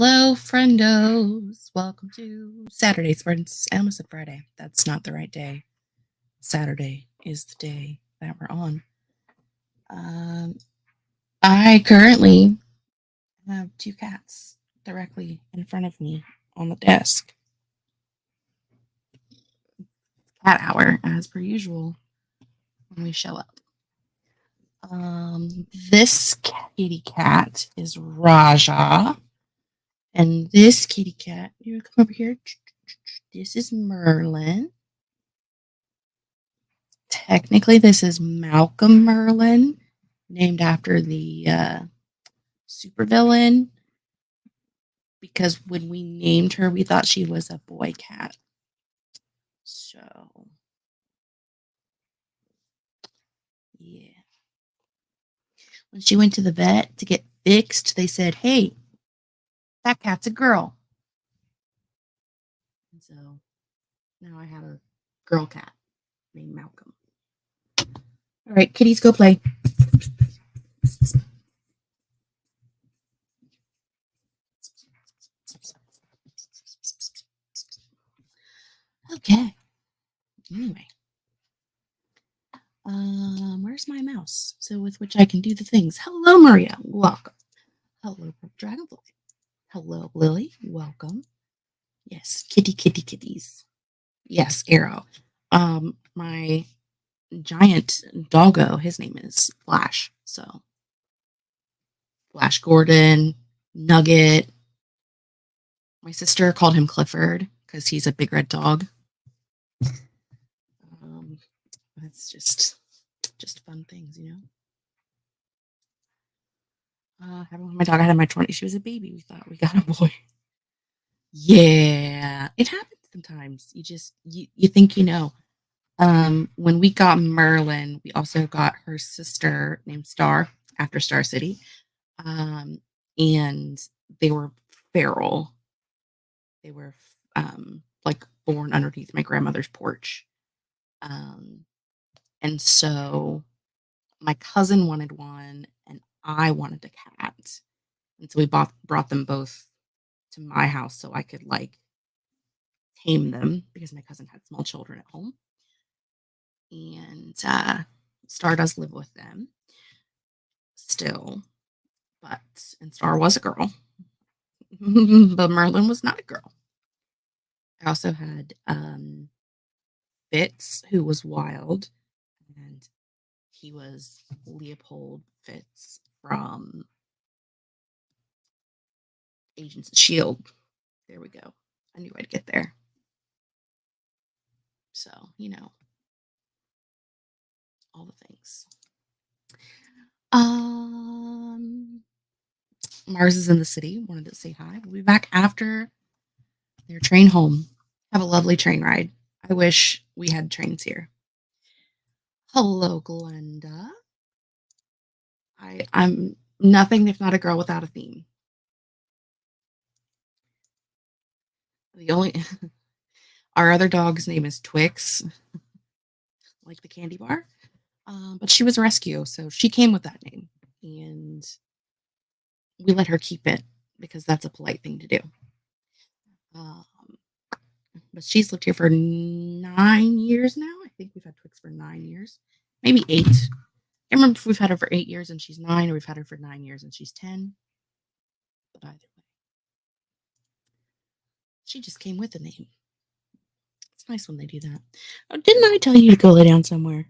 Hello, friendos. Welcome to Saturday. I almost said Friday. That's not the right day. Saturday is the day that we're on. I currently have two cats directly in front of me on the desk. Cat hour, as per usual, when we show up. This kitty cat is Raja. And this kitty cat, you come over here. This is Merlin. Technically, this is Malcolm Merlin, named after the supervillain. Because when we named her, we thought she was a boy cat. So, yeah. When she went to the vet to get fixed, they said, "Hey, that cat's a girl." And so now I have a girl cat named Malcolm. All right, kitties, go play. Okay. Anyway. Where's my mouse? So with which I can do the things. Hello, Maria. Welcome. Hello, Dragonfly. Hello, Lily. Welcome. Yes, kitties. Yes, Arrow. My giant doggo, his name is Flash. So Flash Gordon, Nugget. My sister called him Clifford because he's a big red dog. It's just fun things, you know. My dog, I had my 20s. She was a baby. We thought we got a boy. Yeah, it happens sometimes. You think you know. When we got Merlin, we also got her sister named Star after Star City. And they were feral. They were like born underneath my grandmother's porch. And so my cousin wanted one and I wanted a cat. And so we brought them both to my house so I could like tame them because my cousin had small children at home. And Star does live with them still, and Star was a girl, but Merlin was not a girl. I also had Fitz, who was wild, and he was Leopold Fitz from Agents of S.H.I.E.L.D. There we go. I knew I'd get there. So, you know, all the things. Mars is in the city. Wanted to say hi. We'll be back after their train home. Have a lovely train ride. I wish we had trains here. Hello, Glenda. I'm nothing if not a girl without a theme. The only our other dog's name is Twix, like the candy bar. But she was a rescue, so she came with that name, and we let her keep it because that's a polite thing to do. But she's lived here for 9 years now. I think we've had Twix for 9 years, maybe 8. I remember if we've had her for 8 years and she's 9, or we've had her for 9 years and she's 10. But either way, she just came with the name. It's nice when they do that. Oh, didn't I tell you to go lay down somewhere?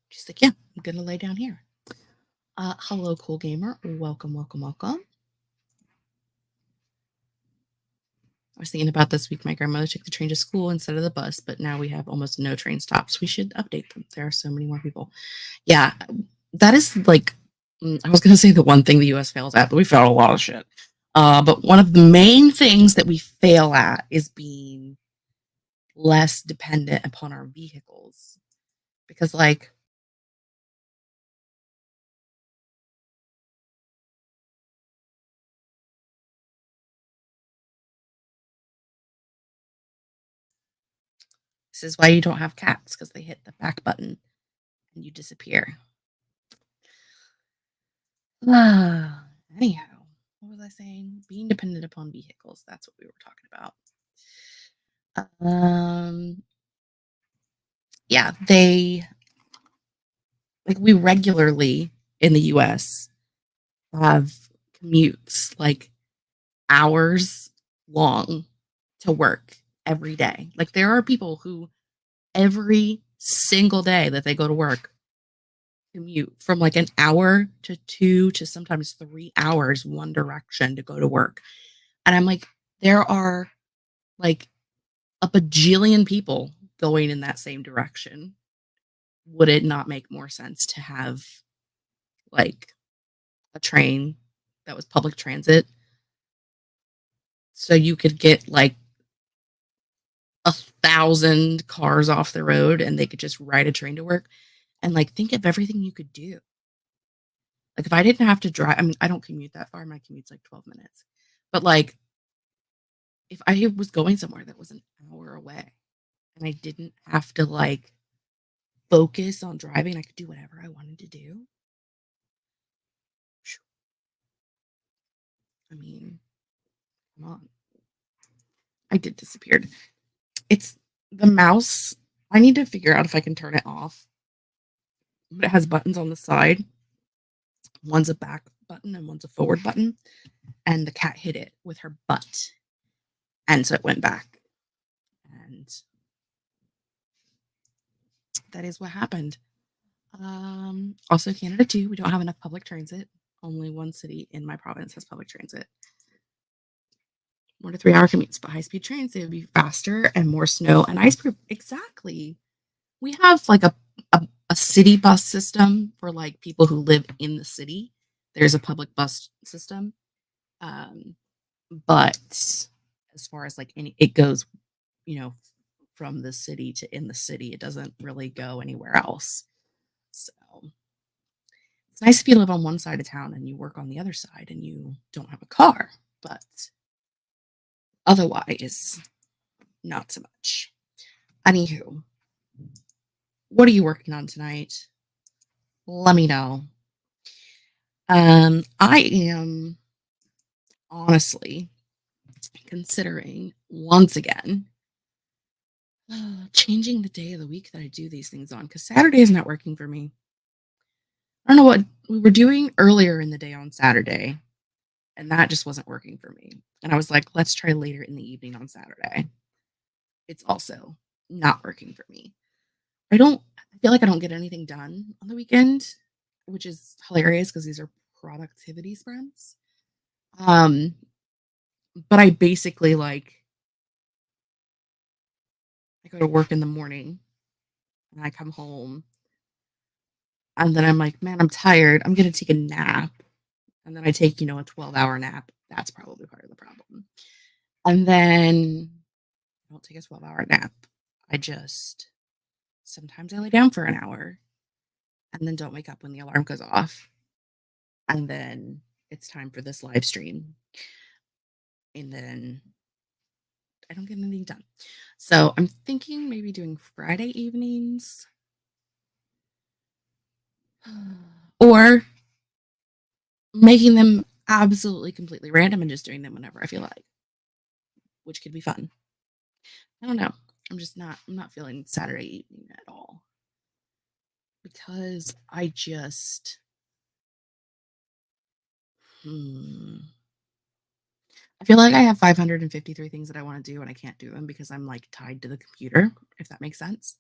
She's like, yeah, I'm going to lay down here. Hello, Cool Gamer. Welcome. I was thinking about this week. My grandmother took the train to school instead of the bus, but now we have almost no train stops. We should update them. There are so many more people. Yeah, that is like, I was going to say the one thing the U.S. fails at, but we fail a lot of shit. But one of the main things that we fail at is being less dependent upon our vehicles. Because, like, this is why you don't have cats, because they hit the back button and you disappear. Anyhow, what was I saying? Being dependent upon vehicles. That's what we were talking about. Um, yeah, we regularly in the US have commutes like hours long to work every day. Like there are people who every single day that they go to work commute from like an hour to 2 to sometimes 3 hours one direction to go to work. And I'm like, there are like a bajillion people going in that same direction. Would it not make more sense to have like a train that was public transit so you could get like 1,000 cars off the road and they could just ride a train to work? And like think of everything you could do. Like if I didn't have to drive, I mean, I don't commute that far. My commute's like 12 minutes. But like if I was going somewhere that was an hour away and I didn't have to like focus on driving, I could do whatever I wanted to do. I mean, come on. I did disappeared. It's the mouse. I need to figure out if I can turn it off. But it has buttons on the side. One's a back button and one's a forward button. And the cat hit it with her butt. And so it went back. And that is what happened. Also, Canada too. We don't have enough public transit. Only one city in my province has public transit. 1 to 3 hour commutes, but high speed trains, they would be faster and more snow and ice proof. Exactly. We have like a city bus system for like people who live in the city. There's a public bus system. Um, but as far as like it goes, you know, from the city to in the city, it doesn't really go anywhere else. So it's nice if you live on one side of town and you work on the other side and you don't have a car, but otherwise, not so much. Anywho, what are you working on tonight? Let me know. I am honestly considering once again changing the day of the week that I do these things on because Saturday is not working for me. I don't know what we were doing earlier in the day on Saturday, and that just wasn't working for me. And I was like, let's try later in the evening on Saturday. It's also not working for me. I feel like I don't get anything done on the weekend, which is hilarious because these are productivity sprints. Um, but I basically I go to work in the morning and I come home and then I'm like, man, I'm tired. I'm gonna take a nap. And then I take, a 12-hour nap. That's probably part of the problem. And then I don't take a 12-hour nap. I just sometimes I lay down for an hour and then don't wake up when the alarm goes off. And then it's time for this live stream. And then I don't get anything done. So I'm thinking maybe doing Friday evenings or making them absolutely completely random and just doing them whenever I feel like, which could be fun. I don't know. I'm not feeling Saturday evening at all because hmm, I feel like I have 553 things that I want to do and I can't do them because I'm like tied to the computer, if that makes sense.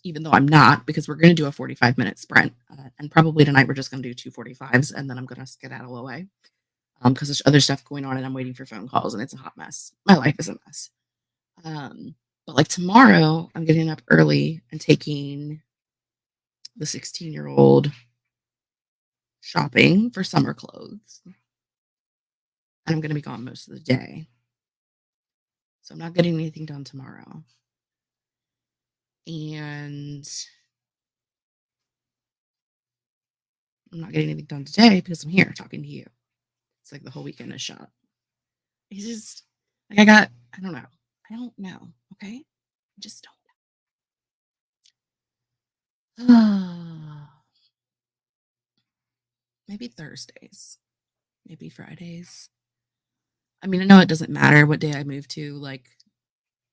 Even though I'm not, because we're going to do a 45-minute sprint. And probably tonight we're just going to do 2 45s and then I'm going to skedaddle away because there's other stuff going on and I'm waiting for phone calls and it's a hot mess. My life is a mess. But like tomorrow, I'm getting up early and taking the 16-year-old shopping for summer clothes. And I'm going to be gone most of the day. So I'm not getting anything done tomorrow. And I'm not getting anything done today because I'm here talking to you. It's like the whole weekend is shot. It's just like I don't know. I don't know. Okay. I just don't. Maybe Thursdays. maybe Fridays. I mean, I know it doesn't matter what day I move to, like,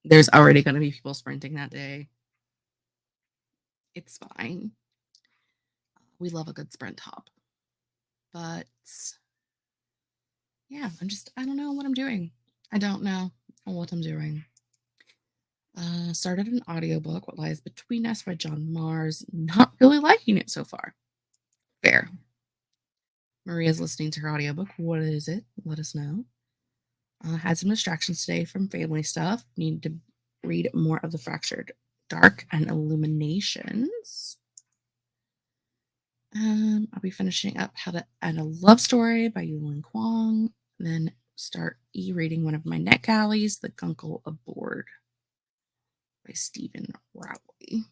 there's already gonna be people sprinting that day. It's fine. We love a good sprint hop. But yeah, I don't know what I'm doing. I don't know what I'm doing. Started an audiobook, What Lies Between Us by John Mars. Not really liking it so far. Fair. Maria's listening to her audiobook. What is it? Let us know. Had some distractions today from family stuff. Need to read more of The Fractured Dark and Illuminations. I'll be finishing up How to End a Love Story by Yulin Kwong. Then start reading one of my NetGalleys, The Gunkle Aboard by Stephen Rowley.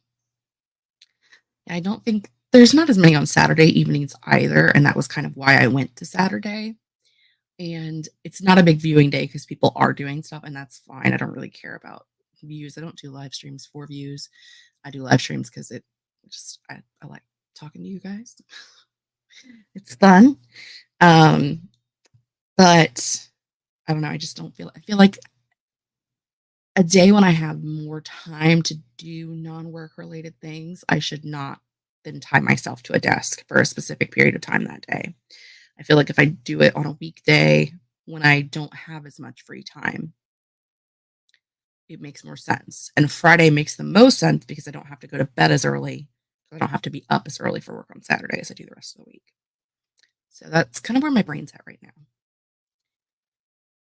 I don't think there's not as many on Saturday evenings either, and that was kind of why I went to Saturday. And it's not a big viewing day because people are doing stuff, and that's fine. I don't really care about views. I don't do live streams for views. I do live streams because I like talking to you guys. It's fun. But I don't know. I feel like a day when I have more time to do non-work related things, I should not then tie myself to a desk for a specific period of time that day. I feel like if I do it on a weekday when I don't have as much free time, it makes more sense. And Friday makes the most sense because I don't have to go to bed as early. I don't have to be up as early for work on Saturday as I do the rest of the week. So that's kind of where my brain's at right now.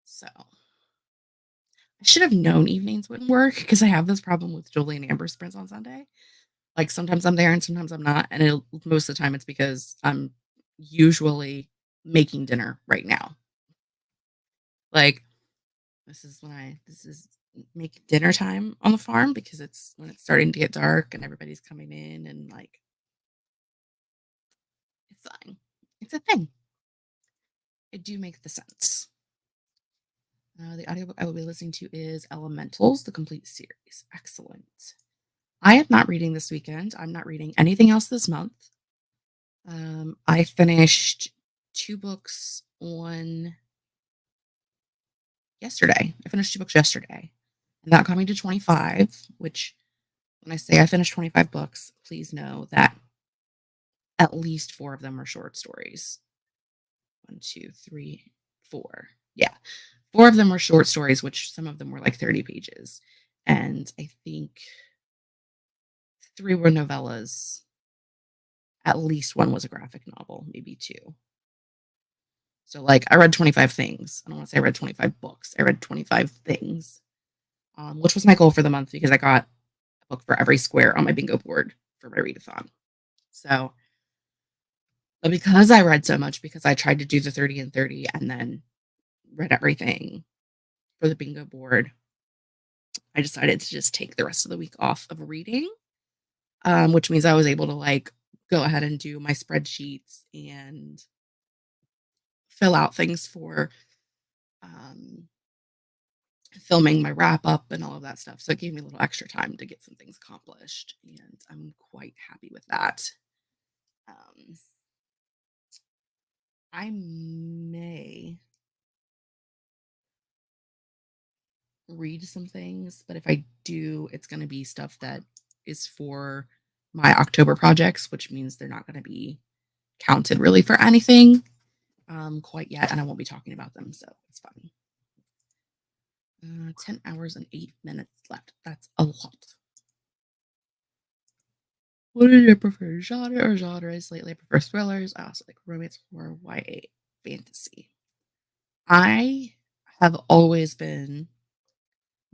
So I should have known evenings wouldn't work because I have this problem with Julie and Amber sprints on Sunday. Like sometimes I'm there and sometimes I'm not. And most of the time it's because I'm usually making dinner right now. Like this is make dinner time on the farm because it's when it's starting to get dark and everybody's coming in and like it's fine. It's a thing. It do make the sense. The audiobook I will be listening to is Elementals, the complete series. Excellent. I am not reading this weekend. I'm not reading anything else this month. I finished 2 books on yesterday. I finished 2 books yesterday. And that got me to 25, which when I say I finished 25 books, please know that at least 4 of them are short stories. 1, 2, 3, 4. Yeah. 4 of them were short stories, which some of them were like 30 pages. And I think 3 were novellas. At least 1 was a graphic novel, maybe 2. So, like, I read 25 things. I don't want to say I read 25 books. I read 25 things, which was my goal for the month because I got a book for every square on my bingo board for my readathon. So, but because I read so much, because I tried to do the 30 and 30 and then read everything for the bingo board, I decided to just take the rest of the week off of reading, which means I was able to, like, go ahead and do my spreadsheets and fill out things for filming my wrap up and all of that stuff. So it gave me a little extra time to get some things accomplished, and I'm quite happy with that. I may read some things, but if I do, it's going to be stuff that is for my October projects, which means they're not going to be counted really for anything quite yet, and I won't be talking about them, so it's fine. 10 hours and 8 minutes left. That's a lot. What did I prefer, genre or genres? Lately, I prefer thrillers. I also like romance, horror, YA, fantasy. I have always been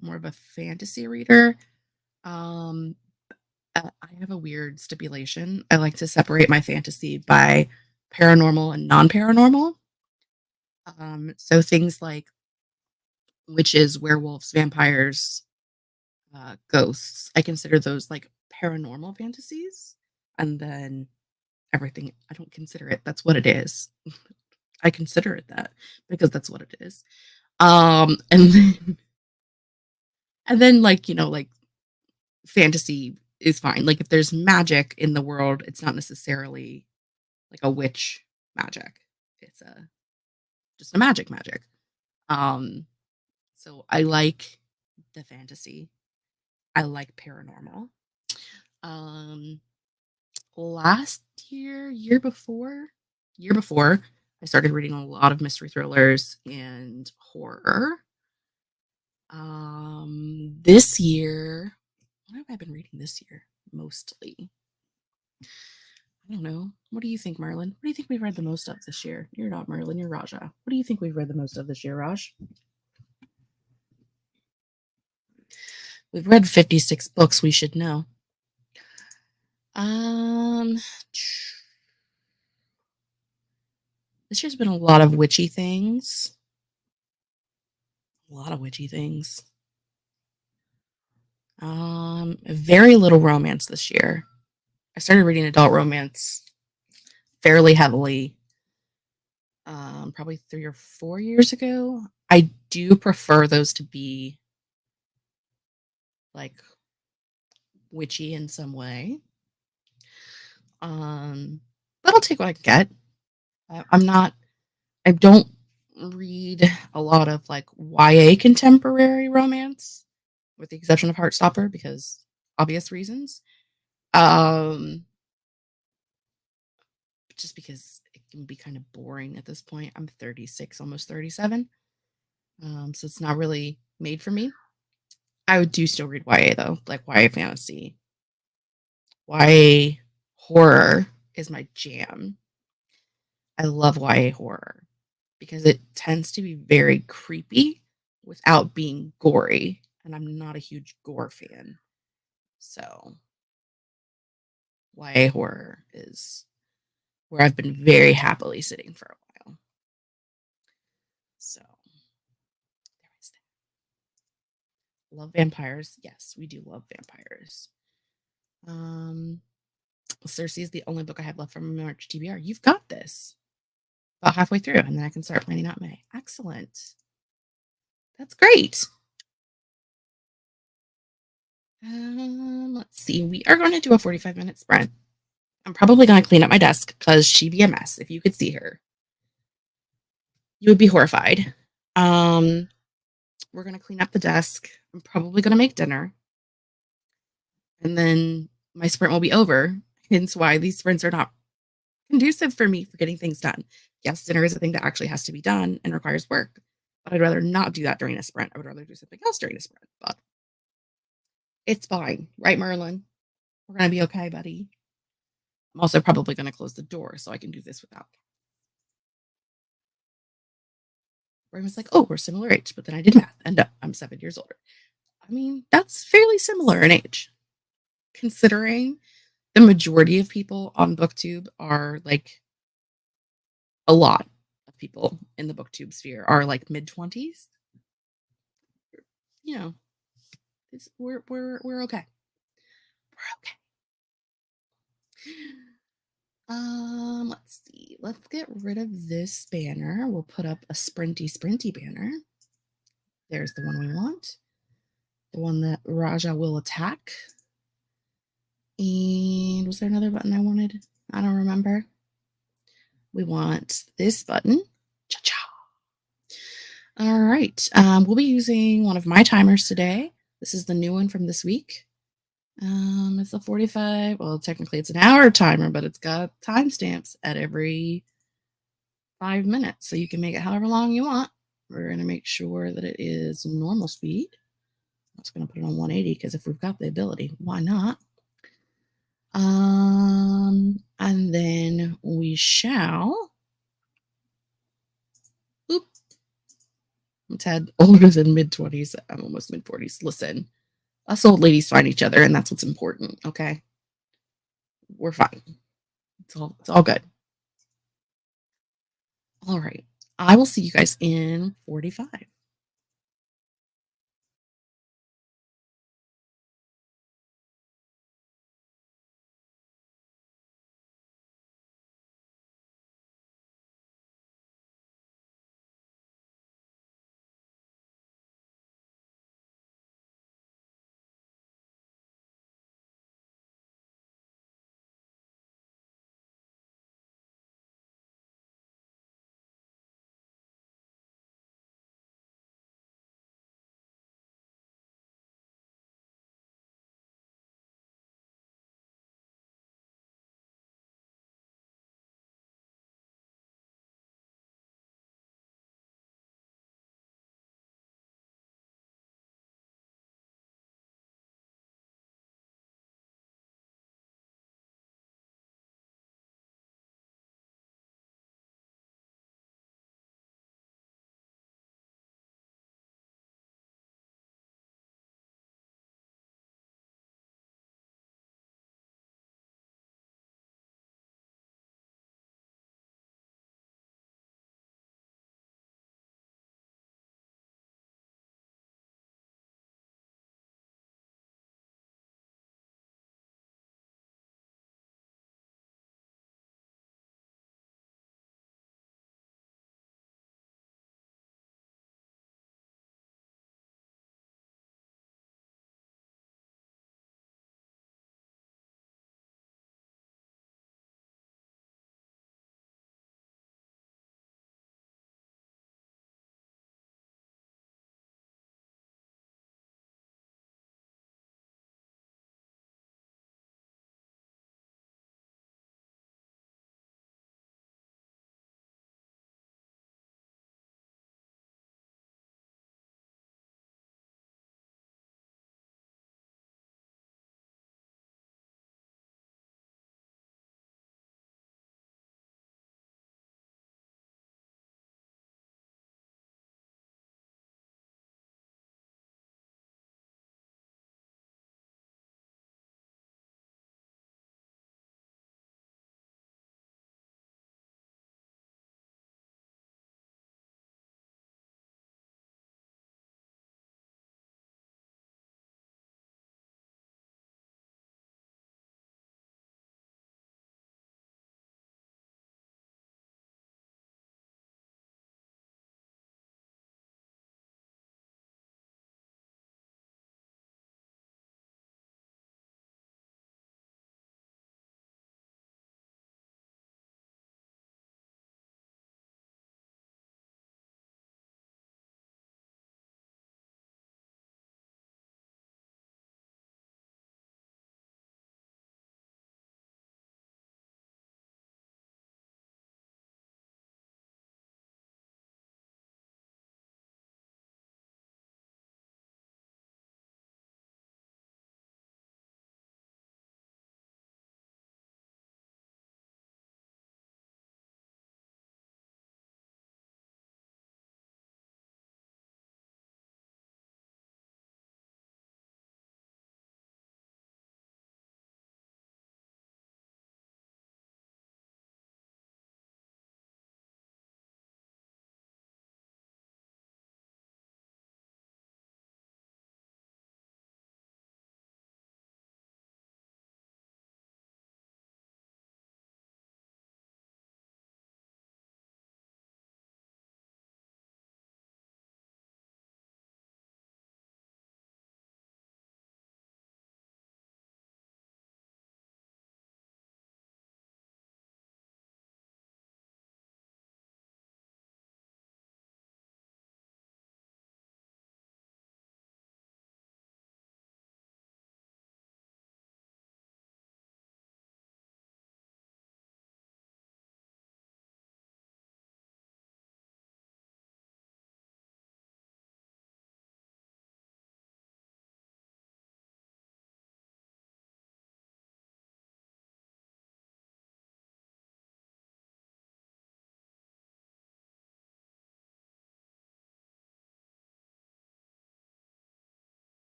more of a fantasy reader. Um, I have a weird stipulation. I like to separate my fantasy by paranormal and non-paranormal. So things like witches, werewolves, vampires, ghosts. I consider those like paranormal fantasies, and then everything I don't consider it. That's what it is. I consider it that because that's what it is. And then like like fantasy is fine. Like if there's magic in the world, it's not necessarily like a witch magic. It's a just a magic. Um, so I like the fantasy. I like paranormal. Um, last year before, I started reading a lot of mystery thrillers and horror. This year, what have I been reading this year? Mostly. I don't know. What do you think, Marlon? What do you think we've read the most of this year? You're not Marlon, you're Raja. What do you think we've read the most of this year, Raj? We've read 56 books, we should know. Um, this year's been a lot of witchy things. A lot of witchy things. Very little romance this year. I started reading adult romance fairly heavily, probably 3 or 4 years ago. I do prefer those to be like witchy in some way. But I'll take what I can get. I'm not. I don't read a lot of like YA contemporary romance, with the exception of Heartstopper, because obvious reasons. Um, just because it can be kind of boring at this point. I'm 36, almost 37. So it's not really made for me. I would do still read YA though, like YA fantasy. YA horror is my jam. I love YA horror because it tends to be very creepy without being gory. And I'm not a huge gore fan. So YA horror is where I've been very happily sitting for a while. So there is that. Love vampires. Yes, we do love vampires. Cersei is the only book I have left from March TBR. You've got this. About halfway through, and then I can start planning out May. Excellent. That's great. Let's see. We are going to do a 45-minute sprint. I'm probably going to clean up my desk because she'd be a mess. If you could see her, you would be horrified. We're going to clean up the desk. I'm probably going to make dinner. And then my sprint will be over. Hence why these sprints are not conducive for me for getting things done. Yes, dinner is a thing that actually has to be done and requires work. But I'd rather not do that during a sprint. I would rather do something else during a sprint. But it's fine. Right, Merlin? We're going to be okay, buddy. I'm also probably going to close the door so I can do this without. Brain was like, oh, we're similar age. But then I did math. And no, I'm 7 years older. I mean, that's fairly similar in age. Considering the majority of people on BookTube are like a lot of people in the BookTube sphere are like mid-20s. You know, we're okay. We're okay. Let's see. Let's get rid of this banner. We'll put up a sprinty banner. There's the one we want. The one that Raja will attack. And was there another button I wanted? I don't remember. We want this button. Cha-cha. All right. We'll be using one of my timers today. This is the new one from this week. It's a 45. Well, technically it's an hour timer, but it's got timestamps at every 5 minutes. So you can make it however long you want. We're going to make sure that it is normal speed. I'm just going to put it on 180 because if we've got the ability, why not? And then we shall. Oop. I'm Ted, older than mid-20s. I'm almost mid-40s. Listen, us old ladies find each other, and that's what's important, okay? We're fine. It's all good. All right. I will see you guys in 45.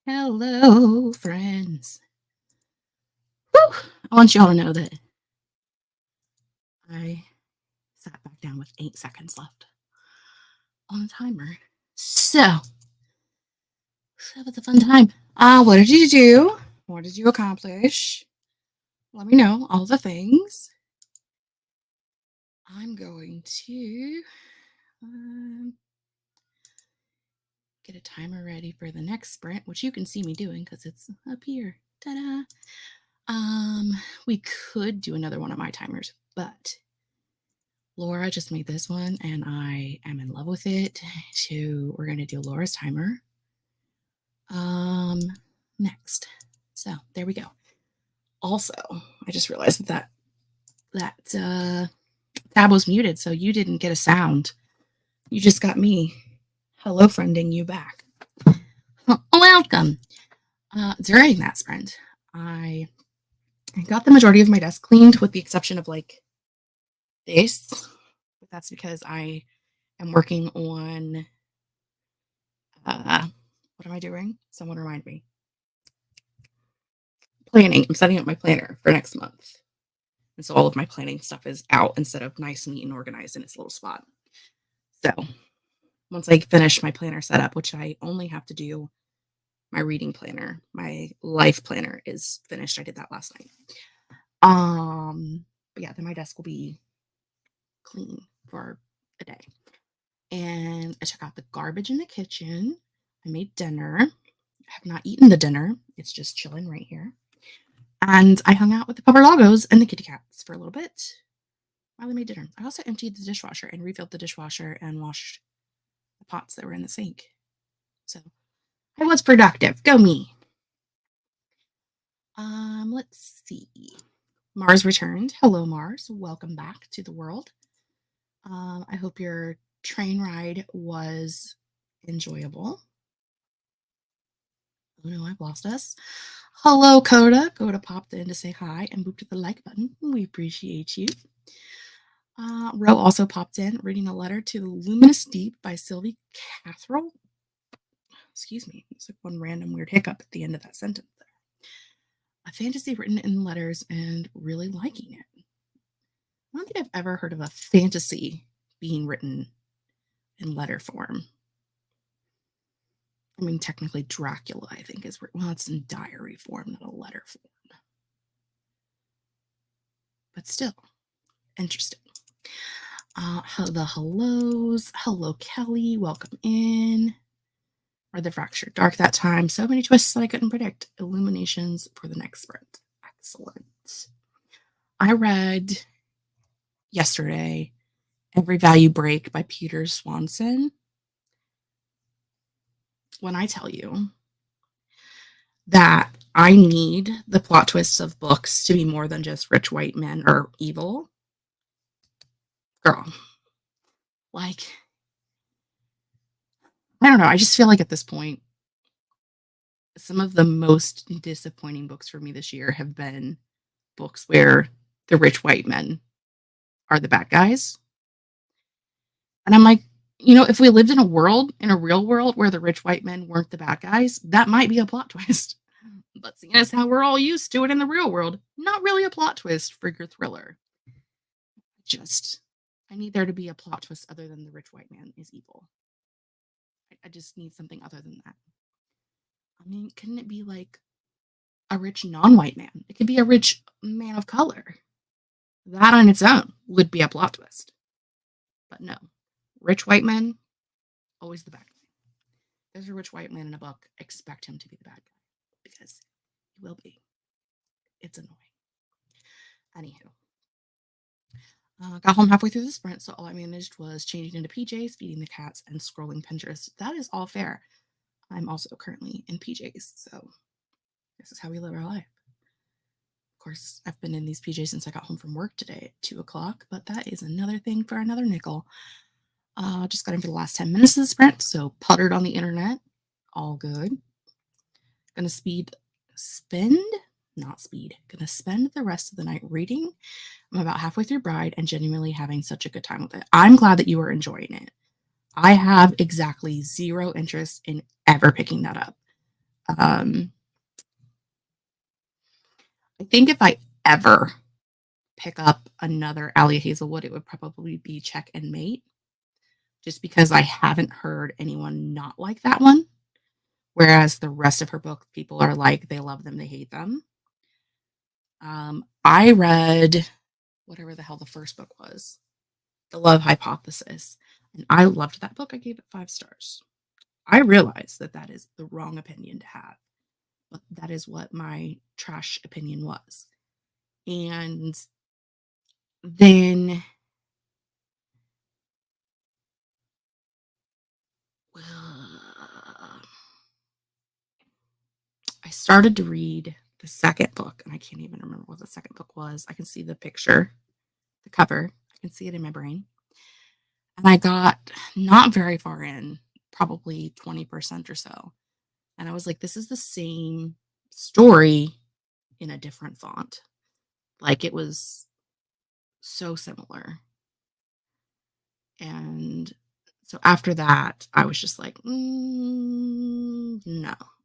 Hello, friends. Whew. I want y'all to know that I sat back down with 8 seconds left on the timer. So that was a fun time. What did you do? What did you accomplish? Let me know all the things. I'm going to get a timer ready for the next sprint, which you can see me doing because it's up here. Ta-da! We could do another one of my timers, but Laura just made this one and I am in love with it. So we're gonna do Laura's timer. Next. So there we go. Also, I just realized that tab was muted, so you didn't get a sound. You just got me hello friending you back. Welcome. During that sprint, I got the majority of my desk cleaned with the exception of like this. But that's because I am working on what am I doing? Someone remind me. Planning. I'm setting up my planner for next month. And so all of my planning stuff is out instead of nice, neat, and organized in its little spot. So once I finish my planner setup, which I only have to do my reading planner, my life planner is finished. I did that last night. But yeah, then my desk will be clean for a day. And I took out the garbage in the kitchen. I made dinner. I have not eaten the dinner. It's just chilling right here. And I hung out with the pupper doggos and the kitty cats for a little bit while I made dinner. I also emptied the dishwasher and refilled the dishwasher and washed the pots that were in the sink. So I was productive. Go me. Let's see. Mars returned. Hello, Mars. Welcome back to the world. I hope your train ride was enjoyable. Oh no, I've lost us. Hello, Coda. Coda popped in to say hi and booped the like button. We appreciate you. Ro also popped in, reading a letter to the luminous deep by Sylvie Catherall. Excuse me, it's like one random weird hiccup at the end of that sentence there. A fantasy written in letters and really liking it. I don't think I've ever heard of a fantasy being written in letter form. I mean, technically Dracula, I think, is written. Well, it's in diary form, not a letter form. But still, interesting. The hellos. Hello, Kelly. Welcome in. Or the fractured dark that time. So many twists that I couldn't predict. Illuminations for the next sprint. Excellent. I read yesterday Every Value Break by Peter Swanson. When I tell you that I need the plot twists of books to be more than just rich white men are evil, girl, like, I don't know. I just feel like at this point, some of the most disappointing books for me this year have been books where the rich white men are the bad guys. And I'm like, if we lived in a real world where the rich white men weren't the bad guys, that might be a plot twist. But seeing as how we're all used to it in the real world, not really a plot twist for your thriller. I need there to be a plot twist other than the rich white man is evil. I just need something other than that. I mean, couldn't it be like a rich non-white man? It could be a rich man of color. That on its own would be a plot twist. But no, rich white men, always the bad guy. If there's a rich white man in a book, expect him to be the bad guy because he will be. It's annoying. Anywho, got home halfway through the sprint, so all I managed was changing into PJs, feeding the cats, and scrolling Pinterest. That is all fair. I'm also currently in PJs, so this is how we live our life. Of course, I've been in these PJs since I got home from work today at 2:00, but that is another thing for another nickel. Just got in for the last 10 minutes of the sprint, so puttered on the internet. All good. Gonna spend the rest of the night reading. I'm about halfway through Bride and genuinely having such a good time with it. I'm glad that you are enjoying it. I have exactly zero interest in ever picking that up. Um, I think if I ever pick up another Alia Hazelwood, it would probably be Check and Mate, just because I haven't heard anyone not like that one. Whereas the rest of her book, people are like, they love them, they hate them. I read whatever the hell the first book was, The Love Hypothesis, and I loved that book. I gave it 5 stars. I realize that that is the wrong opinion to have, but that is what my trash opinion was. And then I started to read the second book, and I can't even remember what the second book was. I can see the picture, the cover. I can see it in my brain. And I got not very far in, probably 20% or so. And I was like, this is the same story in a different font. Like, it was so similar. And so after that, I was just like, no,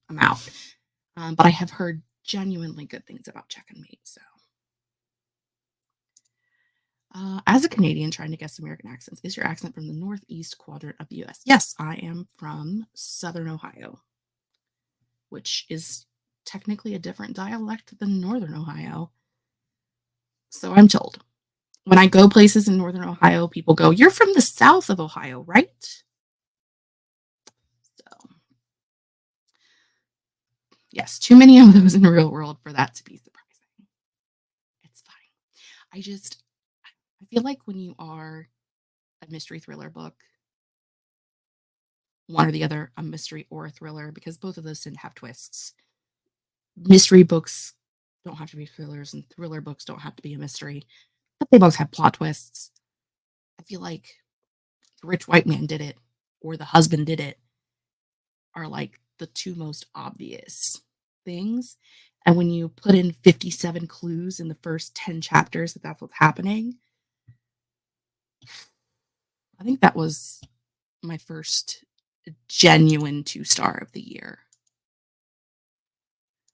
I'm out. But I have heard genuinely good things about Check and Mate. So, as a Canadian trying to guess American accents, is your accent from the northeast quadrant of the US? Yes, I am from Southern Ohio, which is technically a different dialect than Northern Ohio. So I'm told. When I go places in Northern Ohio, people go, "You're from the south of Ohio, right?" So, yes, too many of those in the real world for that to be surprising. It's fine. I feel like when you are a mystery thriller book, one or the other, a mystery or a thriller, because both of those tend to have twists. Mystery books don't have to be thrillers, and thriller books don't have to be a mystery, but they both have plot twists. I feel like the rich white man did it, or the husband did it, are like the two most obvious things. And when you put in 57 clues in the first 10 chapters that that's what's happening, I think that was my first genuine 2-star of the year.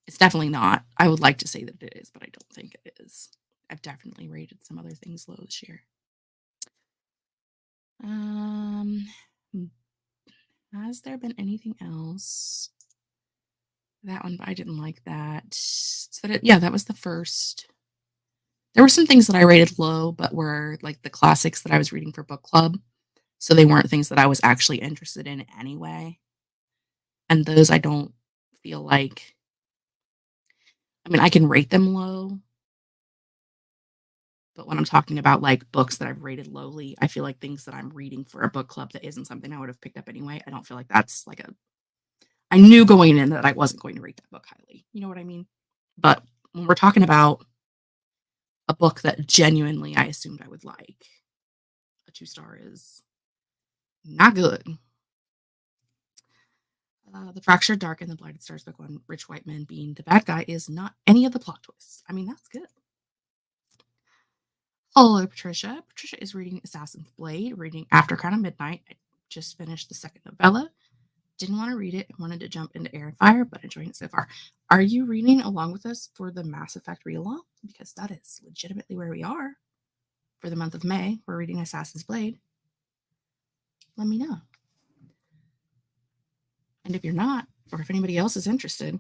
It's definitely not. I would like to say that it is, but I don't think it is. I've definitely rated some other things low this year. Has there been anything else? That one, but I didn't like that. So that was the first. There were some things that I rated low, but were like the classics that I was reading for book club. So they weren't things that I was actually interested in anyway. And those I don't feel like, I mean, I can rate them low, but when I'm talking about like books that I've rated lowly, I feel like things that I'm reading for a book club that isn't something I would have picked up anyway. I don't feel like that's like I knew going in that I wasn't going to rate that book highly. You know what I mean? But when we're talking about a book that genuinely I assumed I would like, a 2-star is not good. The Fractured Dark and the Blighted Stars book one, Rich White Man being the bad guy, is not any of the plot twists. I mean, that's good. Hello, Patricia. Patricia is reading Assassin's Blade, reading After Crown of Midnight. I just finished the second novella. Didn't want to read it. Wanted to jump into Air and Fire, but enjoying it so far. Are you reading along with us for the Mass Effect read-along? Because that is legitimately where we are for the month of May. We're reading Assassin's Blade. Let me know. And if you're not, or if anybody else is interested,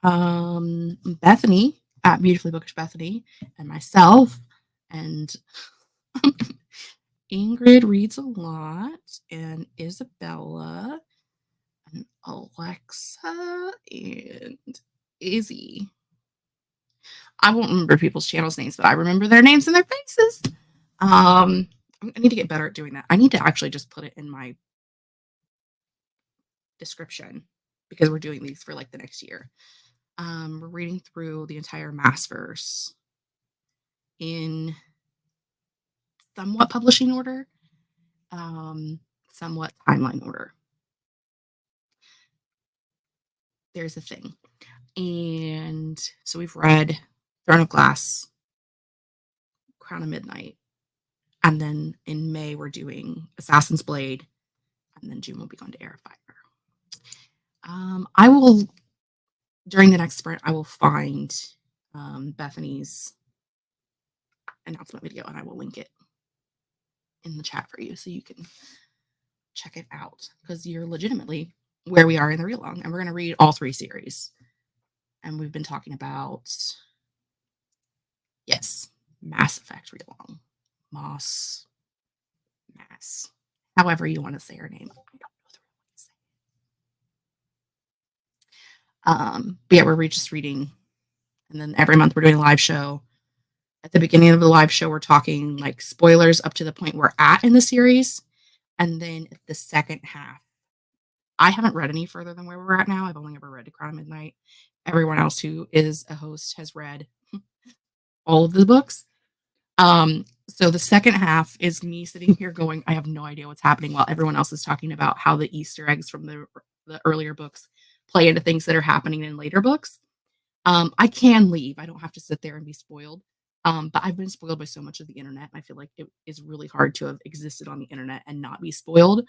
Bethany at Beautifully Bookish Bethany and myself and Ingrid reads a lot, and Isabella and Alexa and Izzy. I won't remember people's channels names, but I remember their names and their faces. I need to get better at doing that. I need to actually just put it in my description because we're doing these for like the next year. We're reading through the entire Massverse in somewhat publishing order, somewhat timeline order. There's a thing. And so we've read Throne of Glass, Crown of Midnight, and then in May we're doing Assassin's Blade, and then June we'll be going to Air of Fire. I will during the next sprint, I will find Bethany's announcement video and I will link it in the chat for you so you can check it out because you're legitimately where we are in the read along, and we're going to read all 3 series. And we've been talking about, yes, Mass Effect read along, Moss, Mass, however you want to say her name. I don't know the real way to say it. But yeah, we're just reading, and then every month we're doing a live show. At the beginning of the live show, we're talking like spoilers up to the point we're at in the series, and then the second half, I haven't read any further than where we're at now. I've only ever read To Crown Midnight. Everyone else who is a host has read all of the books. So the second half is me sitting here going, I have no idea what's happening, while everyone else is talking about how the Easter eggs from the earlier books play into things that are happening in later books. I can leave. I don't have to sit there and be spoiled. But I've been spoiled by so much of the internet. I feel like it is really hard to have existed on the internet and not be spoiled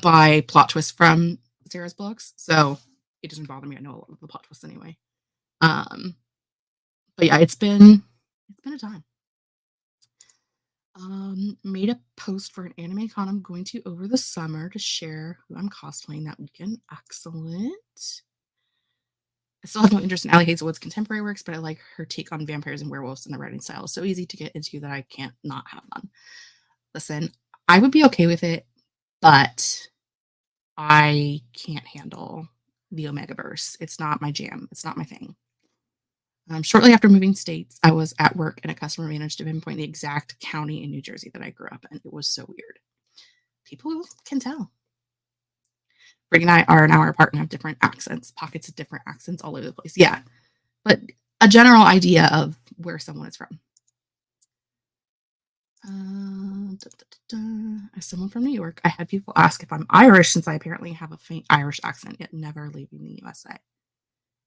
by plot twists from Sarah's books. So it doesn't bother me. I know a lot of the plot twists anyway. But yeah, it's been a time. Made a post for an anime con I'm going to over the summer to share who I'm cosplaying that weekend. Excellent. I still have no interest in Allie Hazelwood's Wood's contemporary works, but I like her take on vampires and werewolves, and the writing style is so easy to get into that I can't not have fun. Listen, I would be okay with it, but I can't handle the Omegaverse. It's not my jam. It's not my thing. Shortly after moving states, I was at work and a customer managed to pinpoint the exact county in New Jersey that I grew up in. It was so weird. People can tell. Brig and I are an hour apart and have different accents, pockets of different accents all over the place. Yeah, but a general idea of where someone is from. As someone from New York, I had people ask if I'm Irish since I apparently have a faint Irish accent, yet never leaving the USA.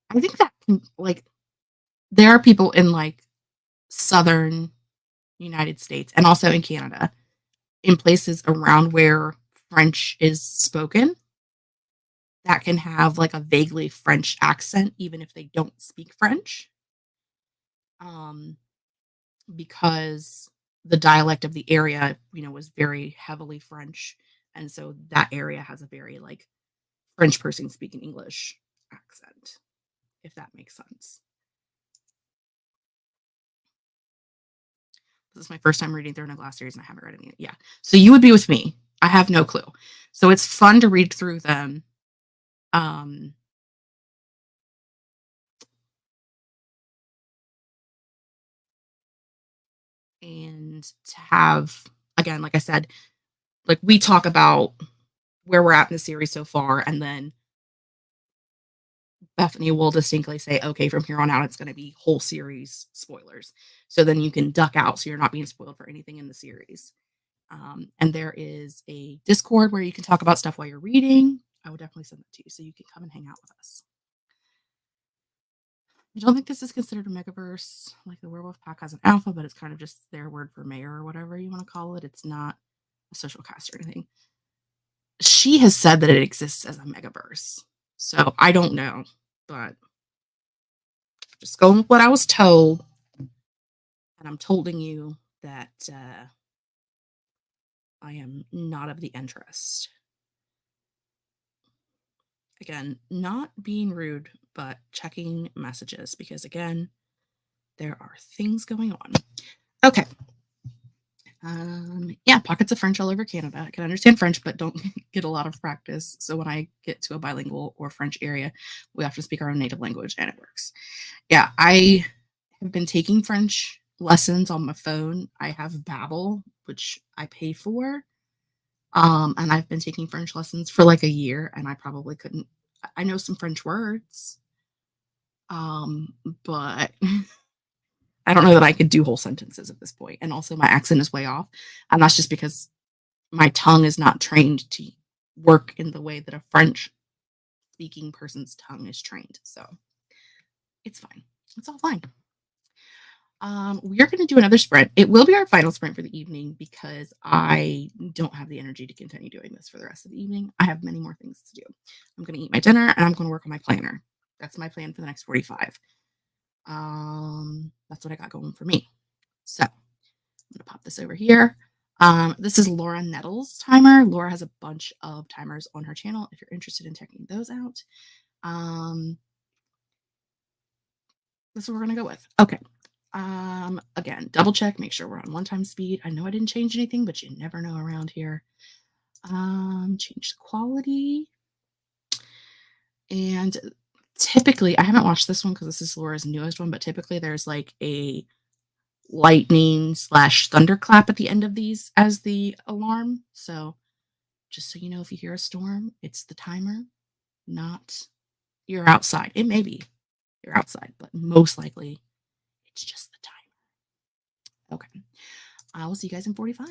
I think that there are people in like southern United States and also in Canada, in places around where French is spoken, that can have like a vaguely French accent, even if they don't speak French. Because the dialect of the area, was very heavily French. And so that area has a very like French person speaking English accent, if that makes sense. This is my first time reading Throne of Glass series and I haven't read any. Yeah. So you would be with me. I have no clue. So it's fun to read through them. And to have, again, like I said, like we talk about where we're at in the series so far, and then Bethany will distinctly say, okay, from here on out, it's going to be whole series spoilers. So then you can duck out so you're not being spoiled for anything in the series. And there is a Discord where you can talk about stuff while you're reading. I would definitely send that to you so you can come and hang out with us. I don't think this is considered a megaverse. Like the Werewolf Pack has an alpha, but it's kind of just their word for mayor or whatever you want to call it. It's not a social cast or anything. She has said that it exists as a megaverse. So I don't know, but just going with what I was told. And I'm telling you that I am not of the interest. Again, not being rude, but checking messages because, again, there are things going on. Okay. Yeah, pockets of French all over Canada. I can understand French, but don't get a lot of practice. So when I get to a bilingual or French area, we have to speak our own native language and it works. Yeah, I have been taking French lessons on my phone. I have Babbel, which I pay for. And I've been taking French lessons for like a year and I probably couldn't. I know some French words. But I don't know that I could do whole sentences at this point. And also my accent is way off. And that's just because my tongue is not trained to work in the way that a French speaking person's tongue is trained. So it's fine. It's all fine. We are gonna do another sprint. It will be our final sprint for the evening because I don't have the energy to continue doing this for the rest of the evening. I have many more things to do. I'm gonna eat my dinner and I'm gonna work on my planner. That's my plan for the next 45. That's what I got going for me. So I'm gonna pop this over here. This is Laura Nettles' timer. Laura has a bunch of timers on her channel if you're interested in checking those out. Um, that's what we're gonna go with. Okay. Again, double check, make sure we're on 1 time speed. I know I didn't change anything, but you never know around here. Change the quality. And typically, I haven't watched this one because this is Laura's newest one, but typically there's like a lightning slash thunderclap at the end of these as the alarm. So just so you know, if you hear a storm, it's the timer, not you're outside. It may be you're outside, but most likely it's just the timer. Okay. I will see you guys in 45.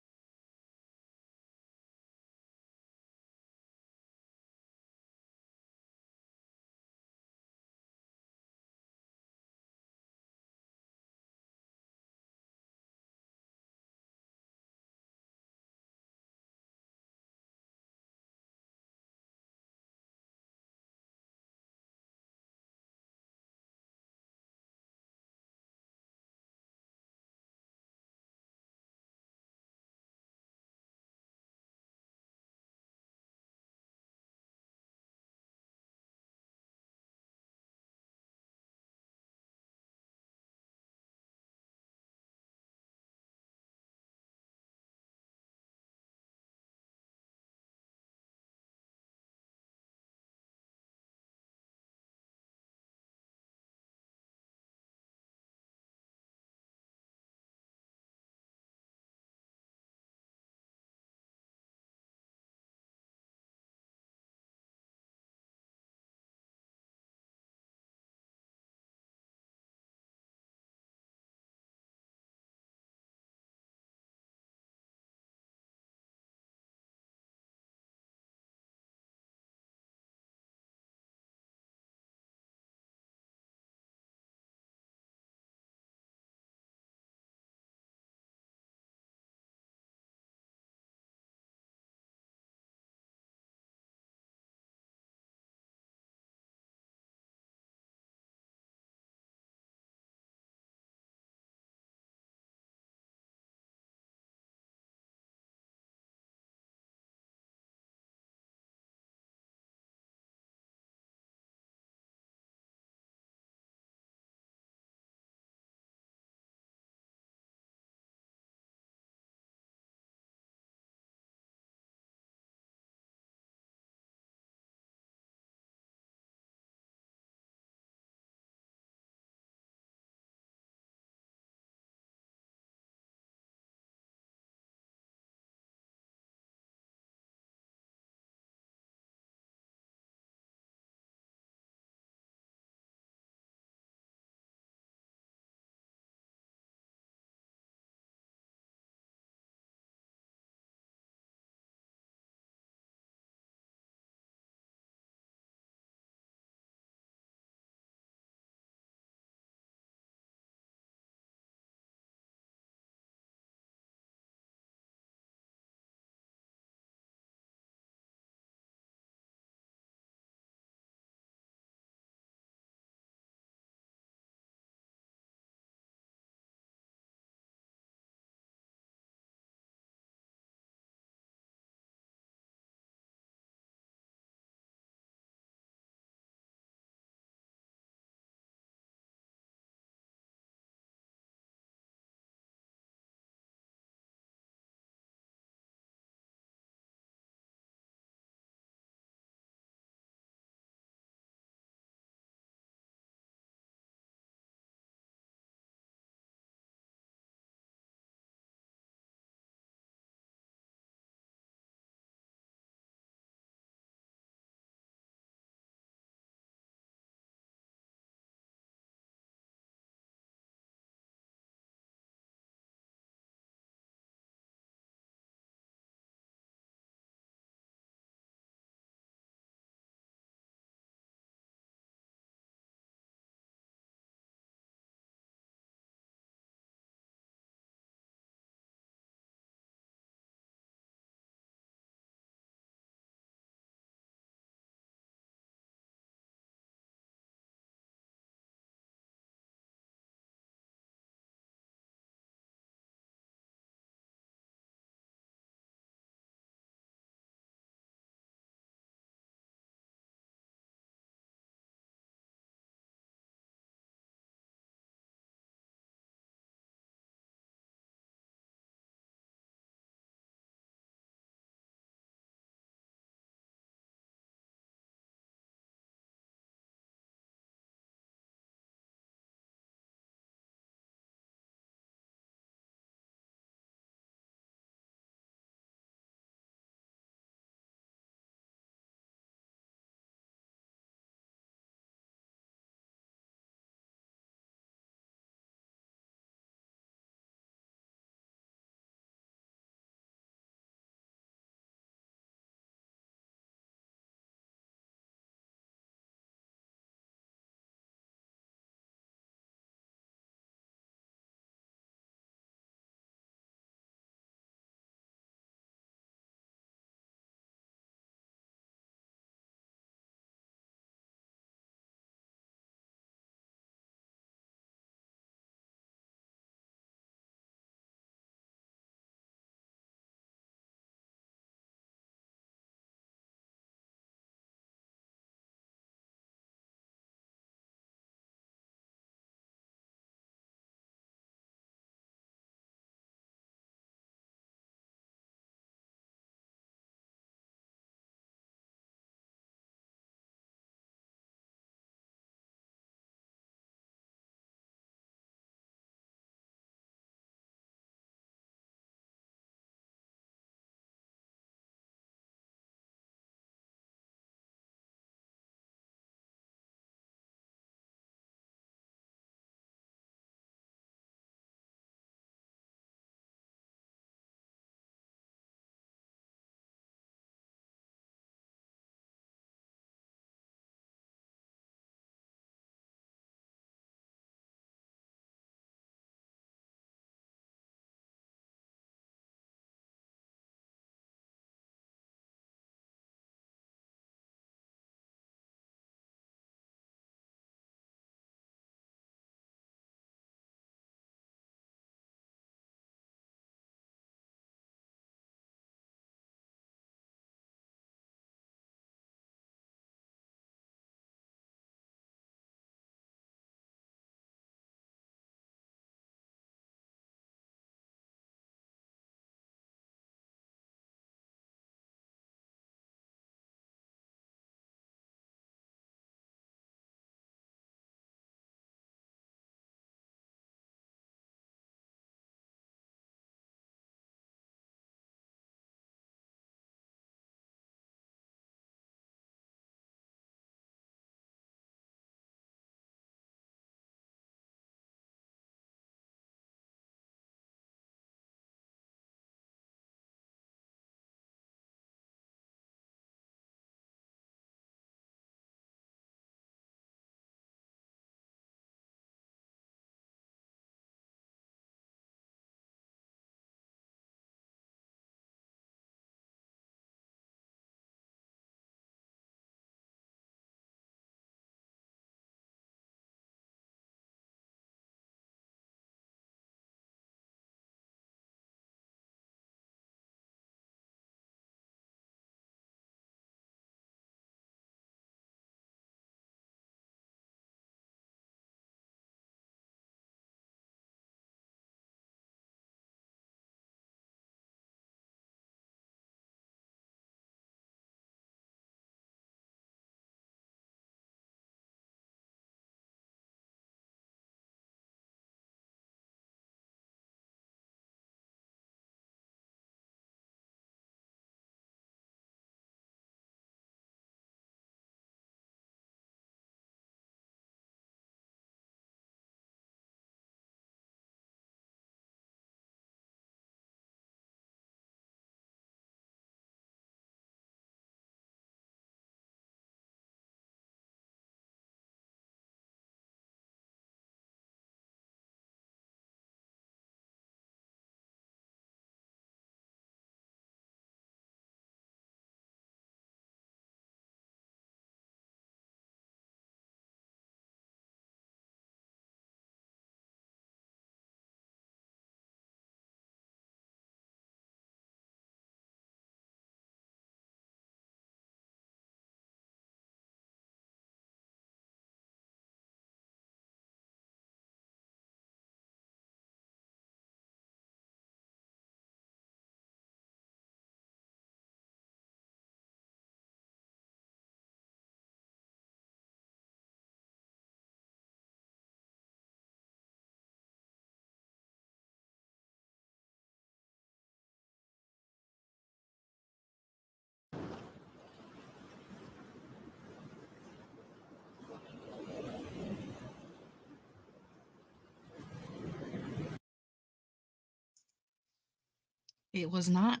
It was not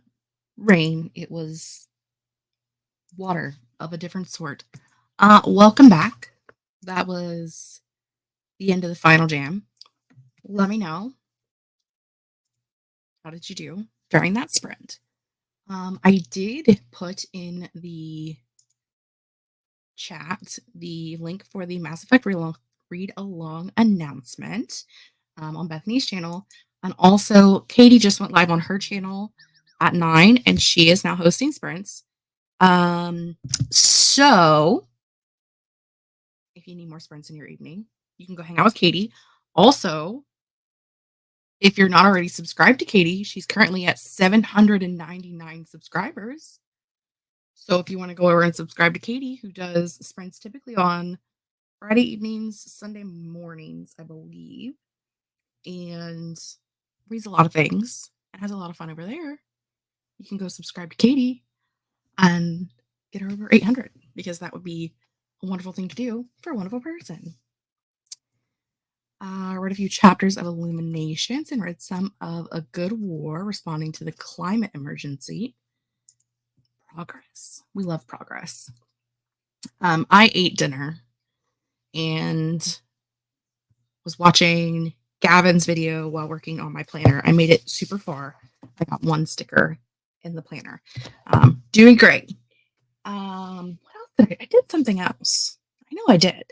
rain, it was water of a different sort. Welcome back. That was the end of the final jam. Let me know, how did you do during that sprint? I did put in the chat the link for the Mass Effect read along announcement on Bethany's channel. And also, Katie just went live on her channel at 9, and she is now hosting sprints. So if you need more sprints in your evening, you can go hang out with Katie. Also, if you're not already subscribed to Katie, she's currently at 799 subscribers. So if you want to go over and subscribe to Katie, who does sprints typically on Friday evenings, Sunday mornings, I believe, and reads a lot of things and has a lot of fun over there, you can go subscribe to Katie and get her over 800, because that would be a wonderful thing to do for a wonderful person. I read a few chapters of Illuminations and read some of A Good War, responding to the climate emergency. Progress. We love progress. I ate dinner and was watching Gavin's video while working on my planner. I made it super far. I got one sticker in the planner. Doing great. What else did I did something else. I know I did.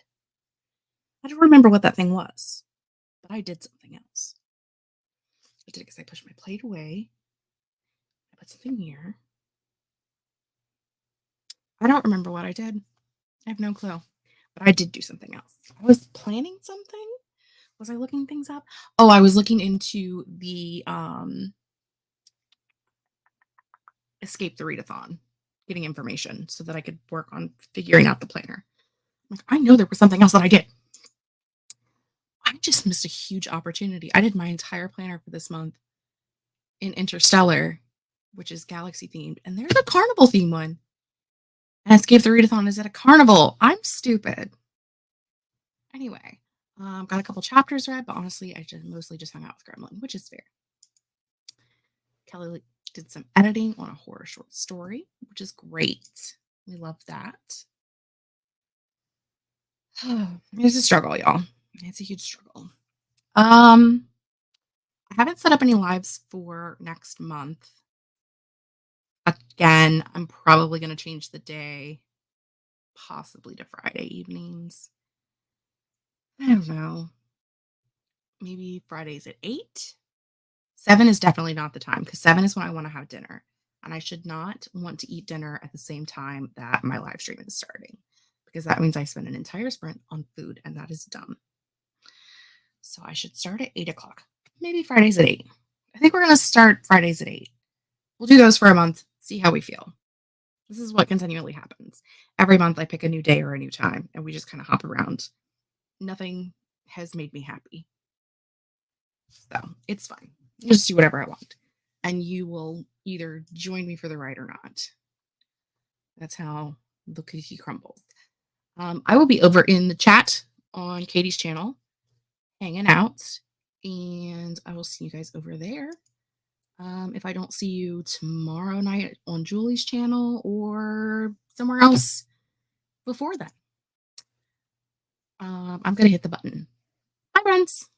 I don't remember what that thing was, but I did something else. I did it because I pushed my plate away. I put something here. I don't remember what I did. I have no clue. But I did do something else. I was planning something. Was I looking things up? Oh, I was looking into the Escape the Readathon, getting information so that I could work on figuring out the planner. I'm like, I know there was something else that I did. I just missed a huge opportunity. I did my entire planner for this month in Interstellar, which is galaxy themed, and there's a carnival theme one. And Escape the Readathon is at a carnival. I'm stupid. Anyway, got a couple chapters read, but honestly, I just mostly just hung out with Gremlin, which is fair. Kelly did some editing on a horror short story, which is great. We love that. It's a struggle, y'all. It's a huge struggle. I haven't set up any lives for next month. Again, I'm probably going to change the day, possibly to Friday evenings. I don't know. Maybe Fridays at 8. 7 is definitely not the time, because 7 is when I want to have dinner. And I should not want to eat dinner at the same time that my live stream is starting, because that means I spend an entire sprint on food, and that is dumb. So I should start at 8 o'clock. Maybe Fridays at 8. I think we're going to start Fridays at 8. We'll do those for a month, see how we feel. This is what continually happens. Every month I pick a new day or a new time, and we just kind of hop around. Nothing has made me happy. So it's fine. I'll just do whatever I want. And you will either join me for the ride or not. That's how the cookie crumbles. I will be over in the chat on Katie's channel, hanging out, and I will see you guys over there. If I don't see you tomorrow night on Julie's channel or somewhere else before that, I'm going to hit the button. Bye, friends.